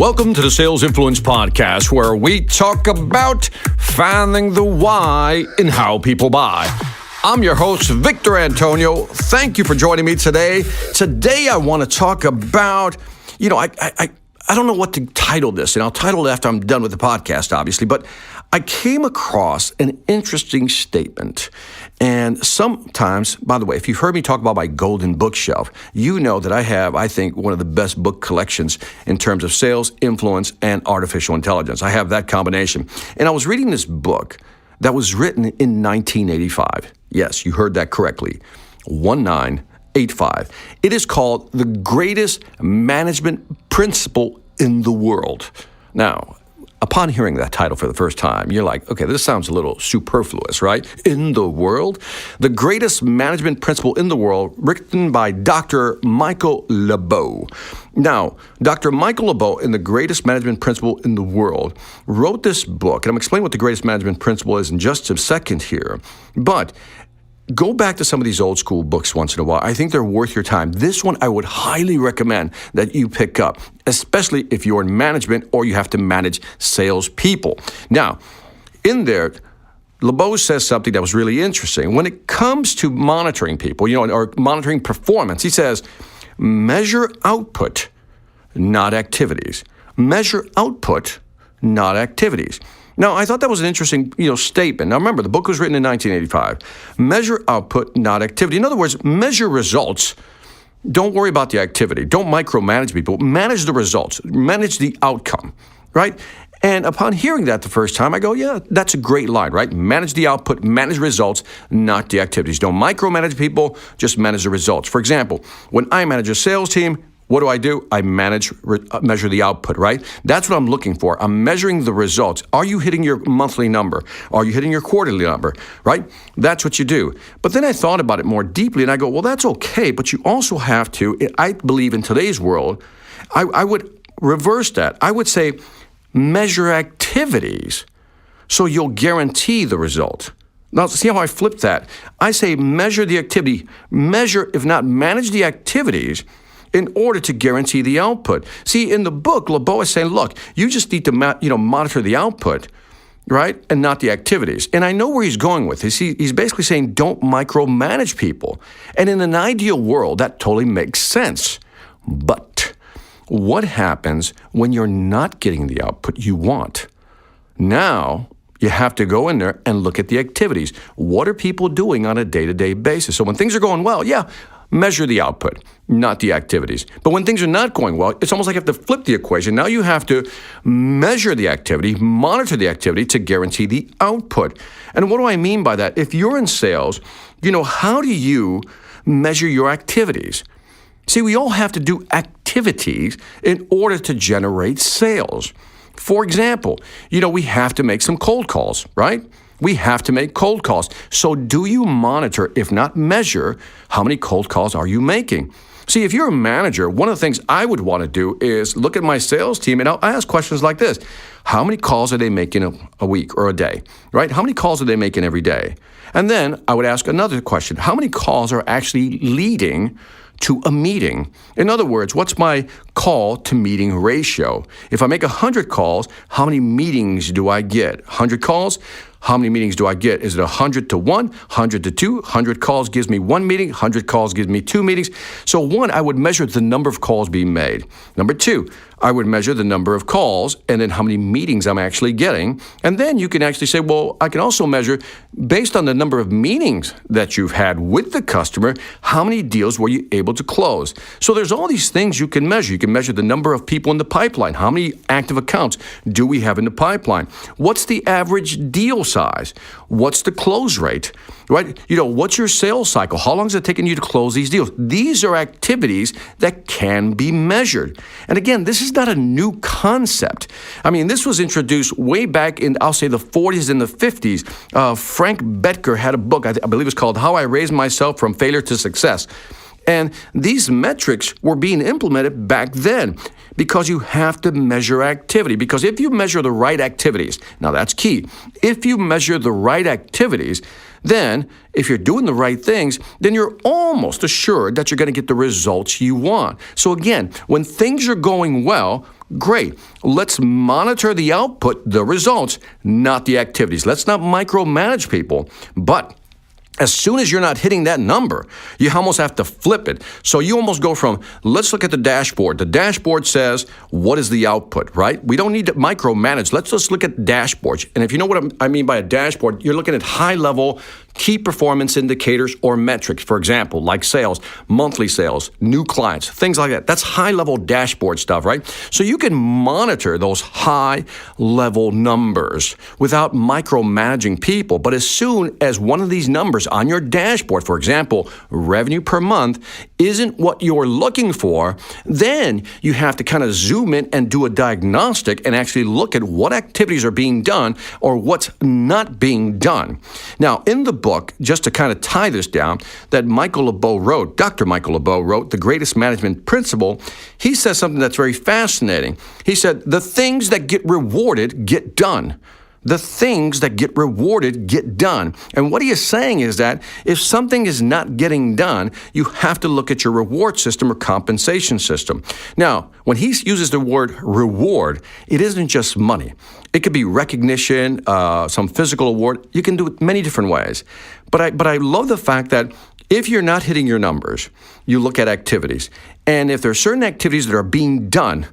Welcome to the Sales Influence Podcast, where we talk about finding the why in how people buy. I'm your host, Victor Antonio. Thank you for joining me today. Today, I want to talk about, I don't know what to title this, and I'll title it after I'm done with the podcast, obviously, but I came across an interesting statement. And sometimes, by the way, if you've heard me talk about my golden bookshelf, you know that I have, I think, one of the best book collections in terms of sales, influence, and artificial intelligence. I have that combination. And I was reading this book that was written in 1985. Yes, you heard that correctly. 1985. It is called The Greatest Management Principle in the World. Now, upon hearing that title for the first time, you're like, okay, this sounds a little superfluous, right? In the world? The Greatest Management Principle in the World, written by Dr. Michael LeBeau. Now, Dr. Michael LeBeau, in The Greatest Management Principle in the World, wrote this book, and I'm explaining what the Greatest Management Principle is in just a second here, but go back to some of these old school books once in a while. I think they're worth your time. This one I would highly recommend that you pick up, especially if you're in management or you have to manage salespeople. Now, in there, LeBeau says something that was really interesting. When it comes to monitoring people, or monitoring performance, he says, measure output, not activities. Measure output, not activities. Now, I thought that was an interesting, statement. Now, remember, the book was written in 1985. Measure output, not activity. In other words, measure results. Don't worry about the activity. Don't micromanage people. Manage the results. Manage the outcome, right? And upon hearing that the first time, I go, yeah, that's a great line, right? Manage the output, manage results, not the activities. Don't micromanage people, just manage the results. For example, when I manage a sales team, what do? I measure the output, right? That's what I'm looking for. I'm measuring the results. Are you hitting your monthly number? Are you hitting your quarterly number, right? That's what you do. But then I thought about it more deeply, and I go, well, that's okay, but you also have to, I believe in today's world, I would reverse that. I would say measure activities so you'll guarantee the result. Now, see how I flipped that? I say measure the activity. Measure, if not manage the activities, in order to guarantee the output. See, in the book, LeBeau is saying, look, you just need to monitor the output, right, and not the activities. And I know where he's going with this. He's basically saying don't micromanage people. And in an ideal world, that totally makes sense. But what happens when you're not getting the output you want? Now, you have to go in there and look at the activities. What are people doing on a day-to-day basis? So when things are going well, measure the output, not the activities. But when things are not going well, it's almost like you have to flip the equation. Now you have to measure the activity, monitor the activity to guarantee the output. And what do I mean by that? If you're in sales, how do you measure your activities? See, we all have to do activities in order to generate sales. For example, we have to make some cold calls, right? We have to make cold calls. So do you monitor, if not measure, how many cold calls are you making? See, if you're a manager, one of the things I would want to do is look at my sales team and I'll ask questions like this. How many calls are they making a week or a day, right? How many calls are they making every day? And then I would ask another question. How many calls are actually leading to a meeting? In other words, what's my call to meeting ratio? If I make 100 calls, how many meetings do I get? 100 calls? How many meetings do I get? Is it 100 to 1, 100 to 2? 100 calls gives me 1 meeting, 100 calls gives me 2 meetings. So 1, I would measure the number of calls being made. Number 2, I would measure the number of calls and then how many meetings I'm actually getting. And then you can actually say, well, I can also measure, based on the number of meetings that you've had with the customer, how many deals were you able to close? So there's all these things you can measure. You can measure the number of people in the pipeline. How many active accounts do we have in the pipeline? What's the average deal size? What's the close rate? Right? What's your sales cycle? How long is it taking you to close these deals? These are activities that can be measured. And again, this is not a new concept. I mean, this was introduced way back in, I'll say, the 40s and the 50s. Frank Bettger had a book, I believe it's called How I Raised Myself from Failure to Success. And these metrics were being implemented back then because you have to measure activity. Because if you measure the right activities, now that's key. If you measure the right activities, then if you're doing the right things, then you're almost assured that you're going to get the results you want. So again, when things are going well, Great. Let's monitor the output, the results, not the activities. Let's not micromanage people. But as soon as you're not hitting that number, you almost have to flip it. So you almost go from, let's look at the dashboard. The dashboard says, what is the output, right? We don't need to micromanage. Let's just look at dashboards. And if you know what I mean by a dashboard, you're looking at high-level key performance indicators or metrics, for example, like sales, monthly sales, new clients, things like that. That's high-level dashboard stuff, right? So you can monitor those high-level numbers without micromanaging people. But as soon as one of these numbers on your dashboard, for example, revenue per month, isn't what you're looking for, then you have to kind of zoom in and do a diagnostic and actually look at what activities are being done or what's not being done. Now, in the book, just to kind of tie this down, that Michael LeBeau wrote, Dr. Michael LeBeau wrote, The Greatest Management Principle, he says something that's very fascinating. He said, the things that get rewarded get done. The things that get rewarded get done. And what he is saying is that if something is not getting done, you have to look at your reward system or compensation system. Now, when he uses the word reward, it isn't just money. It could be recognition, some physical award. You can do it many different ways. But I love the fact that if you're not hitting your numbers, you look at activities. And if there are certain activities that are being done,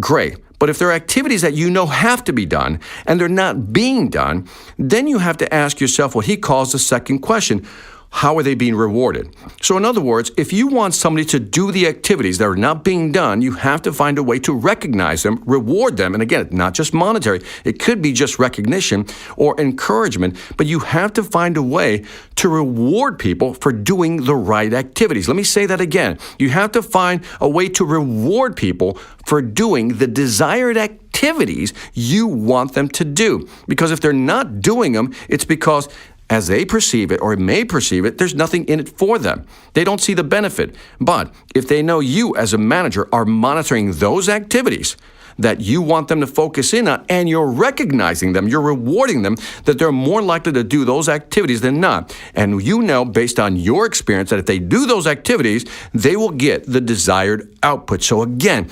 great. But if there are activities that you know have to be done and they're not being done, then you have to ask yourself what he calls the second question. How are they being rewarded? So in other words, if you want somebody to do the activities that are not being done, you have to find a way to recognize them, reward them. And again, not just monetary. It could be just recognition or encouragement, but you have to find a way to reward people for doing the right activities. Let me say that again. You have to find a way to reward people for doing the desired activities you want them to do. Because if they're not doing them, it's because as they perceive it or may perceive it, there's nothing in it for them. They don't see the benefit. But if they know you as a manager are monitoring those activities that you want them to focus in on and you're recognizing them, you're rewarding them, that they're more likely to do those activities than not. And you know, based on your experience, that if they do those activities, they will get the desired output. So again,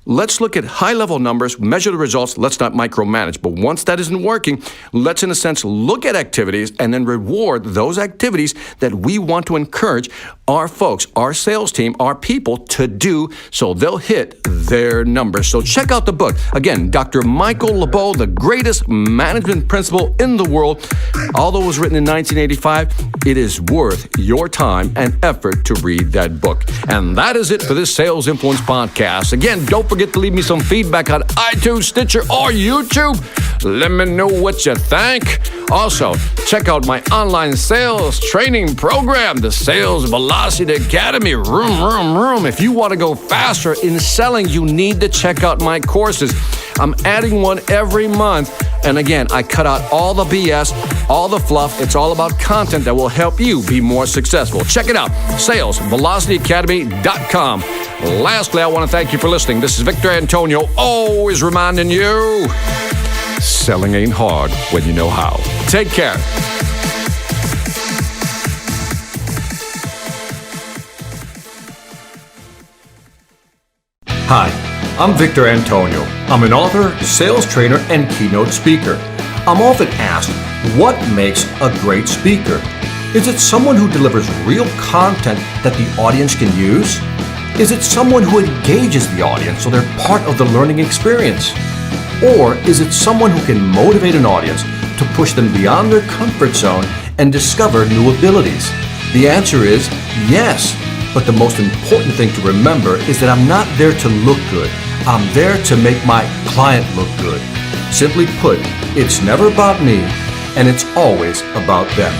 let's look at high-level numbers, measure the results, let's not micromanage. But once that isn't working, let's, in a sense, look at activities and then reward those activities that we want to encourage our folks, our sales team, our people to do so they'll hit their numbers. So check out the book. Again, Dr. Michael LeBeau, The Greatest Management Principle in the World. Although it was written in 1985, it is worth your time and effort to read that book. And that is it for this Sales Influence podcast. Again, don't forget to leave me some feedback on iTunes, Stitcher, or YouTube. Let me know what you think. Also, check out my online sales training program, the Sales Velocity Academy. Room. If you want to go faster in selling, you need to check out my courses. I'm adding one every month. And again, I cut out all the BS, all the fluff. It's all about content that will help you be more successful. Check it out, salesvelocityacademy.com. Lastly, I want to thank you for listening. This is Victor Antonio, always reminding you, selling ain't hard when you know how. Take care. Hi, I'm Victor Antonio. I'm an author, sales trainer, and keynote speaker. I'm often asked, what makes a great speaker? Is it someone who delivers real content that the audience can use? Is it someone who engages the audience so they're part of the learning experience? Or is it someone who can motivate an audience to push them beyond their comfort zone and discover new abilities? The answer is yes. But the most important thing to remember is that I'm not there to look good. I'm there to make my client look good. Simply put, it's never about me, and it's always about them.